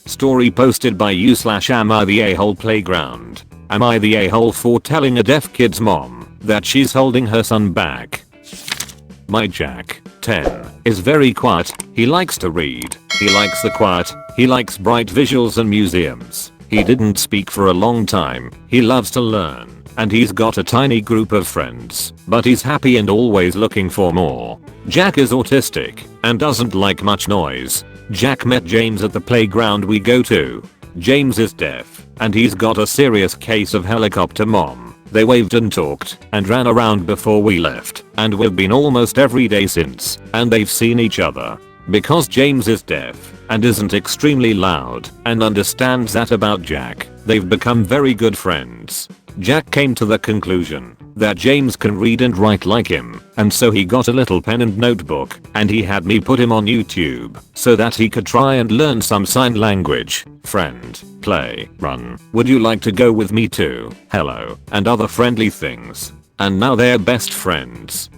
Story posted by you/am I the a-hole playground. Am I the a-hole for telling a deaf kid's mom that she's holding her son back? My Jack, 10, is very quiet. He likes to read. He likes the quiet. He likes bright visuals and museums. He didn't speak for a long time. He loves to learn. And he's got a tiny group of friends. But he's happy and always looking for more. Jack is autistic and doesn't like much noise. Jack met James at the playground we go to. James is deaf and he's got a serious case of helicopter mom. They waved and talked and ran around before we left, and we've been almost every day since, and they've seen each other. Because James is deaf and isn't extremely loud and understands that about Jack, they've become very good friends. Jack came to the conclusion that James can read and write like him, and so he got a little pen and notebook, and he had me put him on YouTube so that he could try and learn some sign language. Friend, play, run, would you like to go with me to, hello, and other friendly things. And now they're best friends.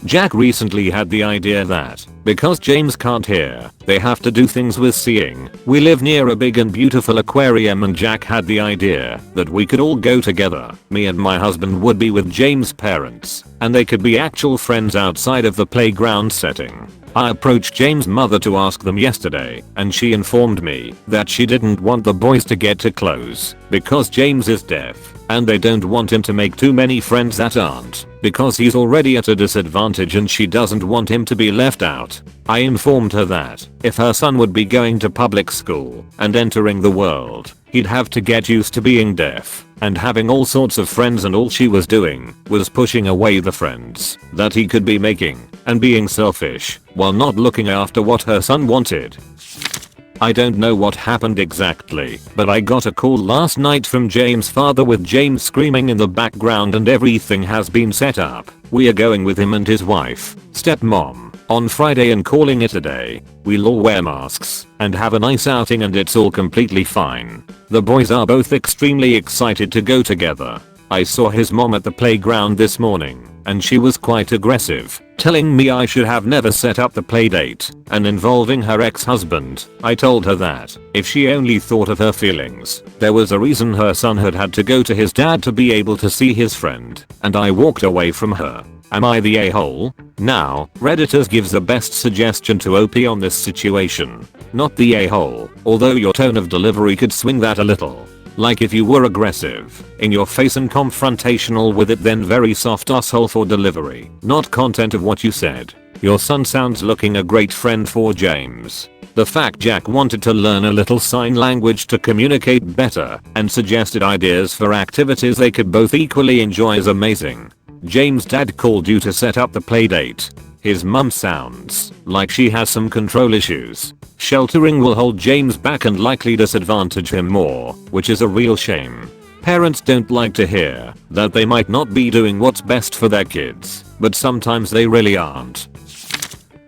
Jack recently had the idea that, because James can't hear, they have to do things with seeing. We live near a big and beautiful aquarium, and Jack had the idea that we could all go together. Me and my husband would be with James' parents, and they could be actual friends outside of the playground setting. I approached James' mother to ask them yesterday, and she informed me that she didn't want the boys to get too close because James is deaf, and they don't want him to make too many friends that aren't, because he's already at a disadvantage and she doesn't want him to be left out. I informed her that if her son would be going to public school and entering the world, he'd have to get used to being deaf and having all sorts of friends, and all she was doing was pushing away the friends that he could be making and being selfish while not looking after what her son wanted. I don't know what happened exactly, but I got a call last night from James' father with James screaming in the background, and everything has been set up. We are going with him and his wife, stepmom, on Friday and calling it a day. We'll all wear masks and have a nice outing, and it's all completely fine. The boys are both extremely excited to go together. I saw his mom at the playground this morning, and she was quite aggressive, telling me I should have never set up the playdate and involving her ex-husband. I told her that if she only thought of her feelings, there was a reason her son had had to go to his dad to be able to see his friend, and I walked away from her. Am I the a-hole? Now, Redditors gives the best suggestion to OP on this situation. Not the a-hole, although your tone of delivery could swing that a little. Like if you were aggressive, in your face and confrontational with it, then very soft asshole for delivery, not content of what you said. Your son sounds looking a great friend for James. The fact Jack wanted to learn a little sign language to communicate better and suggested ideas for activities they could both equally enjoy is amazing. James' dad called you to set up the playdate. His mum sounds like she has some control issues. Sheltering will hold James back and likely disadvantage him more, which is a real shame. Parents don't like to hear that they might not be doing what's best for their kids, but sometimes they really aren't.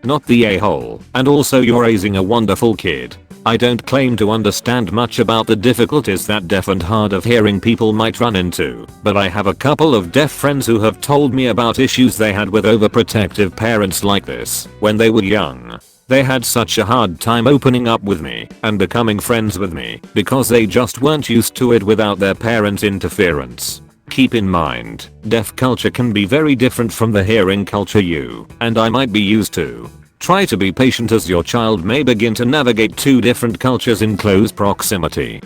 Not the a-hole, and also you're raising a wonderful kid. I don't claim to understand much about the difficulties that deaf and hard of hearing people might run into, but I have a couple of deaf friends who have told me about issues they had with overprotective parents like this when they were young. They had such a hard time opening up with me and becoming friends with me because they just weren't used to it without their parents' interference. Keep in mind, deaf culture can be very different from the hearing culture you and I might be used to. Try to be patient as your child may begin to navigate two different cultures in close proximity.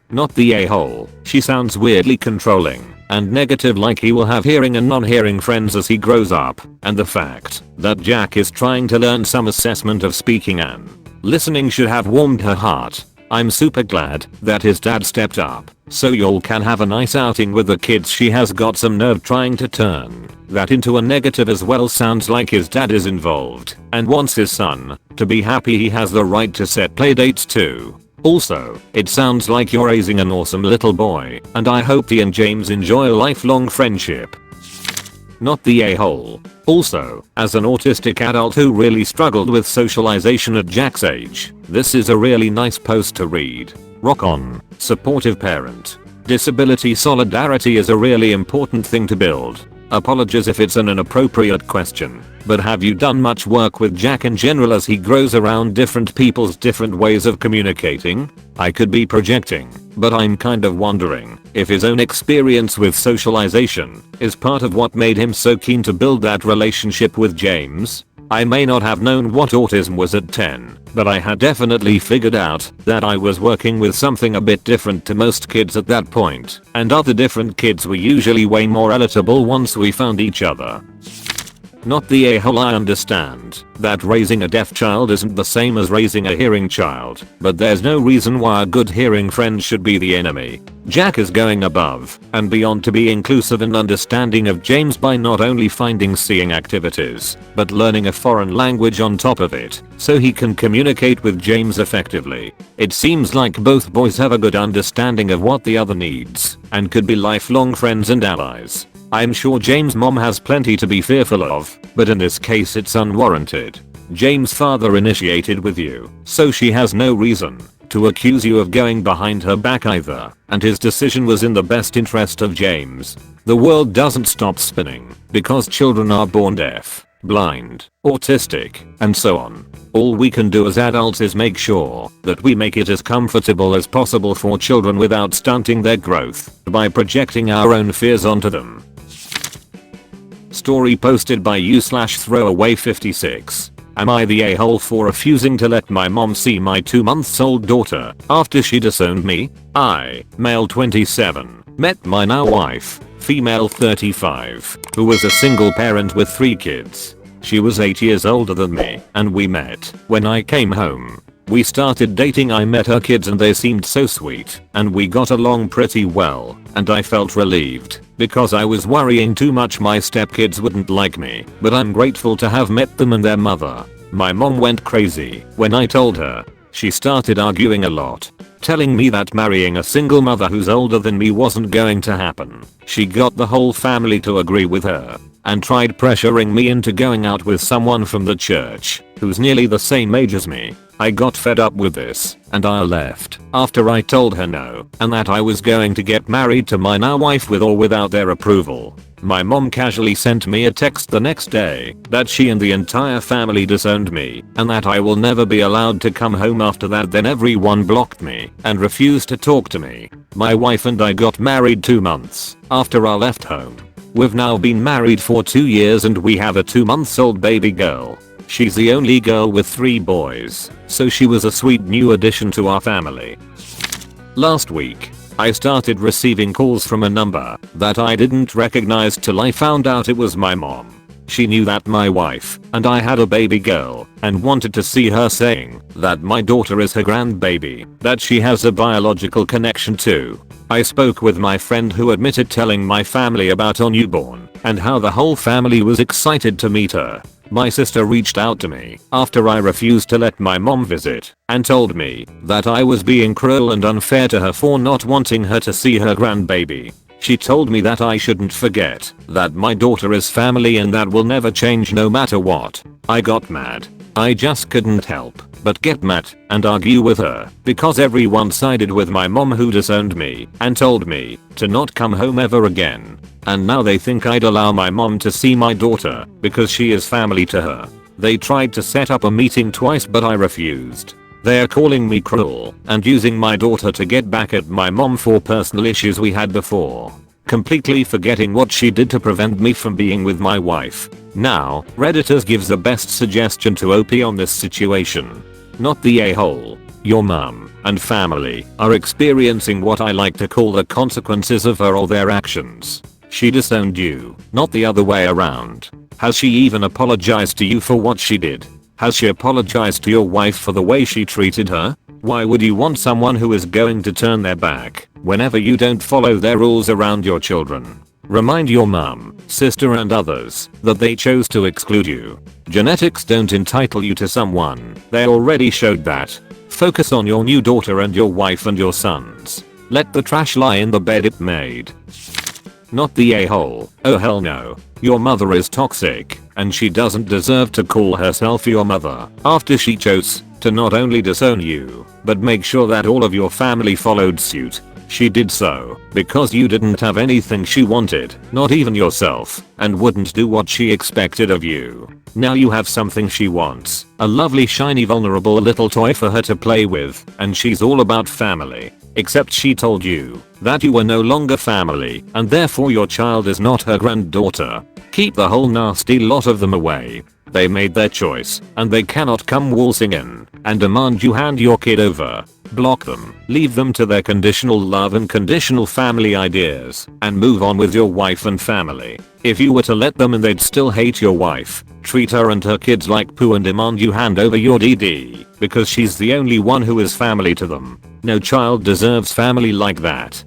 Not the a-hole, she sounds weirdly controlling and negative, like he will have hearing and non-hearing friends as he grows up, and the fact that Jack is trying to learn some assessment of speaking and listening should have warmed her heart. I'm super glad that his dad stepped up so y'all can have a nice outing with the kids. She has got some nerve trying to turn that into a negative as well. Sounds like his dad is involved and wants his son to be happy. He has the right to set playdates too. Also, it sounds like you're raising an awesome little boy, and I hope he and James enjoy a lifelong friendship. Not the a-hole. Also, as an autistic adult who really struggled with socialization at Jack's age, this is a really nice post to read. Rock on, supportive parent. Disability solidarity is a really important thing to build. Apologies if it's an inappropriate question, but have you done much work with Jack in general as he grows around different people's different ways of communicating? I could be projecting, but I'm kind of wondering if his own experience with socialization is part of what made him so keen to build that relationship with James. I may not have known what autism was at 10, but I had definitely figured out that I was working with something a bit different to most kids at that point, and other different kids were usually way more relatable once we found each other. Not the a-hole. I understand that raising a deaf child isn't the same as raising a hearing child, but there's no reason why a good hearing friend should be the enemy. Jack is going above and beyond to be inclusive and understanding of James by not only finding seeing activities, but learning a foreign language on top of it, so he can communicate with James effectively. It seems like both boys have a good understanding of what the other needs, and could be lifelong friends and allies. I'm sure James' mom has plenty to be fearful of, but in this case it's unwarranted. James' father initiated with you, so she has no reason to accuse you of going behind her back either, and his decision was in the best interest of James. The world doesn't stop spinning because children are born deaf, blind, autistic, and so on. All we can do as adults is make sure that we make it as comfortable as possible for children without stunting their growth by projecting our own fears onto them. Story posted by u/throwaway56. Am I the a-hole for refusing to let my mom see my 2-month-old daughter after she disowned me? I, male 27, met my now wife, female 35, who was a single parent with 3 kids. She was 8 years older than me, and we met when I came home. We started dating. I met her kids and they seemed so sweet, and we got along pretty well, and I felt relieved because I was worrying too much my stepkids wouldn't like me, but I'm grateful to have met them and their mother. My mom went crazy when I told her. She started arguing a lot, telling me that marrying a single mother who's older than me wasn't going to happen. She got the whole family to agree with her and tried pressuring me into going out with someone from the church who's nearly the same age as me. I got fed up with this and I left after I told her no and that I was going to get married to my now wife with or without their approval. My mom casually sent me a text the next day that she and the entire family disowned me and that I will never be allowed to come home after that. Then everyone blocked me and refused to talk to me. My wife and I got married 2 months after I left home. We've now been married for 2 years and we have a 2-month-old baby girl. She's the only girl with 3 boys, so she was a sweet new addition to our family. Last week, I started receiving calls from a number that I didn't recognize till I found out it was my mom. She knew that my wife and I had a baby girl and wanted to see her, saying that my daughter is her grandbaby that she has a biological connection to. I spoke with my friend who admitted telling my family about our newborn and how the whole family was excited to meet her. My sister reached out to me after I refused to let my mom visit and told me that I was being cruel and unfair to her for not wanting her to see her grandbaby. She told me that I shouldn't forget that my daughter is family and that will never change no matter what. I got mad. I just couldn't help but get mad and argue with her because everyone sided with my mom who disowned me and told me to not come home ever again. And now they think I'd allow my mom to see my daughter because she is family to her. They tried to set up a meeting twice but I refused. They are calling me cruel and using my daughter to get back at my mom for personal issues we had before, completely forgetting what she did to prevent me from being with my wife. Now, Redditors gives the best suggestion to OP on this situation. Not the a-hole. Your mum and family are experiencing what I like to call the consequences of her or their actions. She disowned you, not the other way around. Has she even apologized to you for what she did? Has she apologized to your wife for the way she treated her? Why would you want someone who is going to turn their back whenever you don't follow their rules around your children? Remind your mum, sister and others that they chose to exclude you. Genetics don't entitle you to someone. They already showed that. Focus on your new daughter and your wife and your sons. Let the trash lie in the bed it made. Not the a-hole. Oh hell no. Your mother is toxic and she doesn't deserve to call herself your mother after she chose to not only disown you but make sure that all of your family followed suit. She did so because you didn't have anything she wanted, not even yourself, and wouldn't do what she expected of you. Now you have something she wants, a lovely shiny vulnerable little toy for her to play with, and she's all about family. Except she told you that you were no longer family and therefore your child is not her granddaughter. Keep the whole nasty lot of them away. They made their choice and they cannot come waltzing in and demand you hand your kid over. Block them, leave them to their conditional love and conditional family ideas, and move on with your wife and family. If you were to let them in, they'd still hate your wife, treat her and her kids like poo, and demand you hand over your DD because she's the only one who is family to them. No child deserves family like that.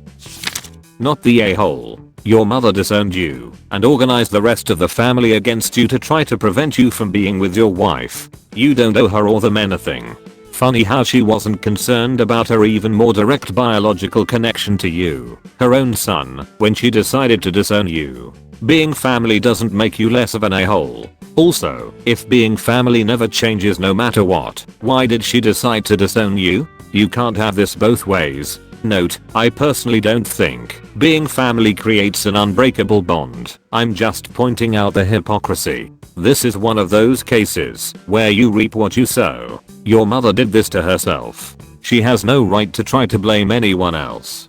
Not the a-hole. Your mother disowned you and organized the rest of the family against you to try to prevent you from being with your wife. You don't owe her or them anything. Funny how she wasn't concerned about her even more direct biological connection to you, her own son, when she decided to disown you. Being family doesn't make you less of an a-hole. Also, if being family never changes no matter what, why did she decide to disown you? You can't have this both ways. Note, I personally don't think being family creates an unbreakable bond. I'm just pointing out the hypocrisy. This is one of those cases where you reap what you sow. Your mother did this to herself. She has no right to try to blame anyone else.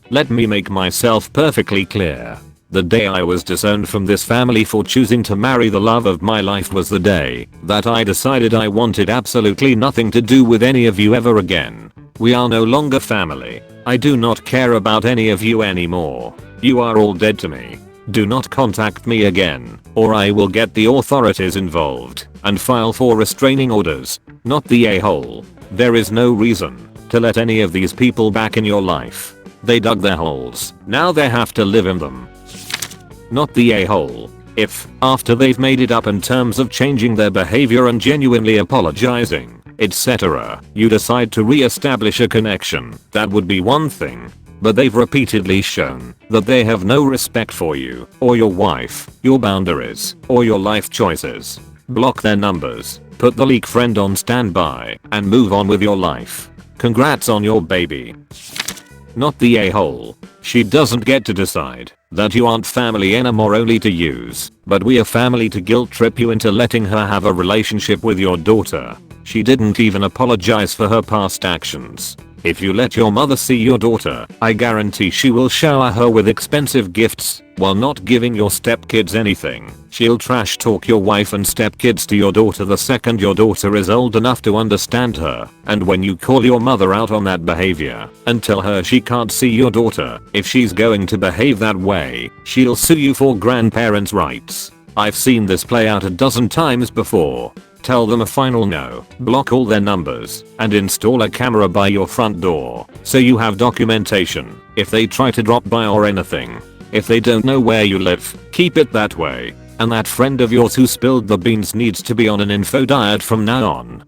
Let me make myself perfectly clear. The day I was disowned from this family for choosing to marry the love of my life was the day that I decided I wanted absolutely nothing to do with any of you ever again. We are no longer family. I do not care about any of you anymore. You are all dead to me. Do not contact me again, or I will get the authorities involved and file for restraining orders. Not the a-hole. There is no reason to let any of these people back in your life. They dug their holes. Now they have to live in them. Not the a-hole. If, after they've made it up in terms of changing their behavior and genuinely apologizing, etc., you decide to re-establish a connection, that would be one thing. But they've repeatedly shown that they have no respect for you, or your wife, your boundaries, or your life choices. Block their numbers, put the leak friend on standby, and move on with your life. Congrats on your baby. Not the a-hole. She doesn't get to decide that you aren't family anymore only to use, but we are family to guilt trip you into letting her have a relationship with your daughter. She didn't even apologize for her past actions. If you let your mother see your daughter, I guarantee she will shower her with expensive gifts while not giving your stepkids anything. She'll trash talk your wife and stepkids to your daughter the second your daughter is old enough to understand her, and when you call your mother out on that behavior and tell her she can't see your daughter if she's going to behave that way, she'll sue you for grandparents' rights. I've seen this play out a dozen times before. Tell them a final no, block all their numbers, and install a camera by your front door so you have documentation if they try to drop by or anything. If they don't know where you live, keep it that way. And that friend of yours who spilled the beans needs to be on an info diet from now on.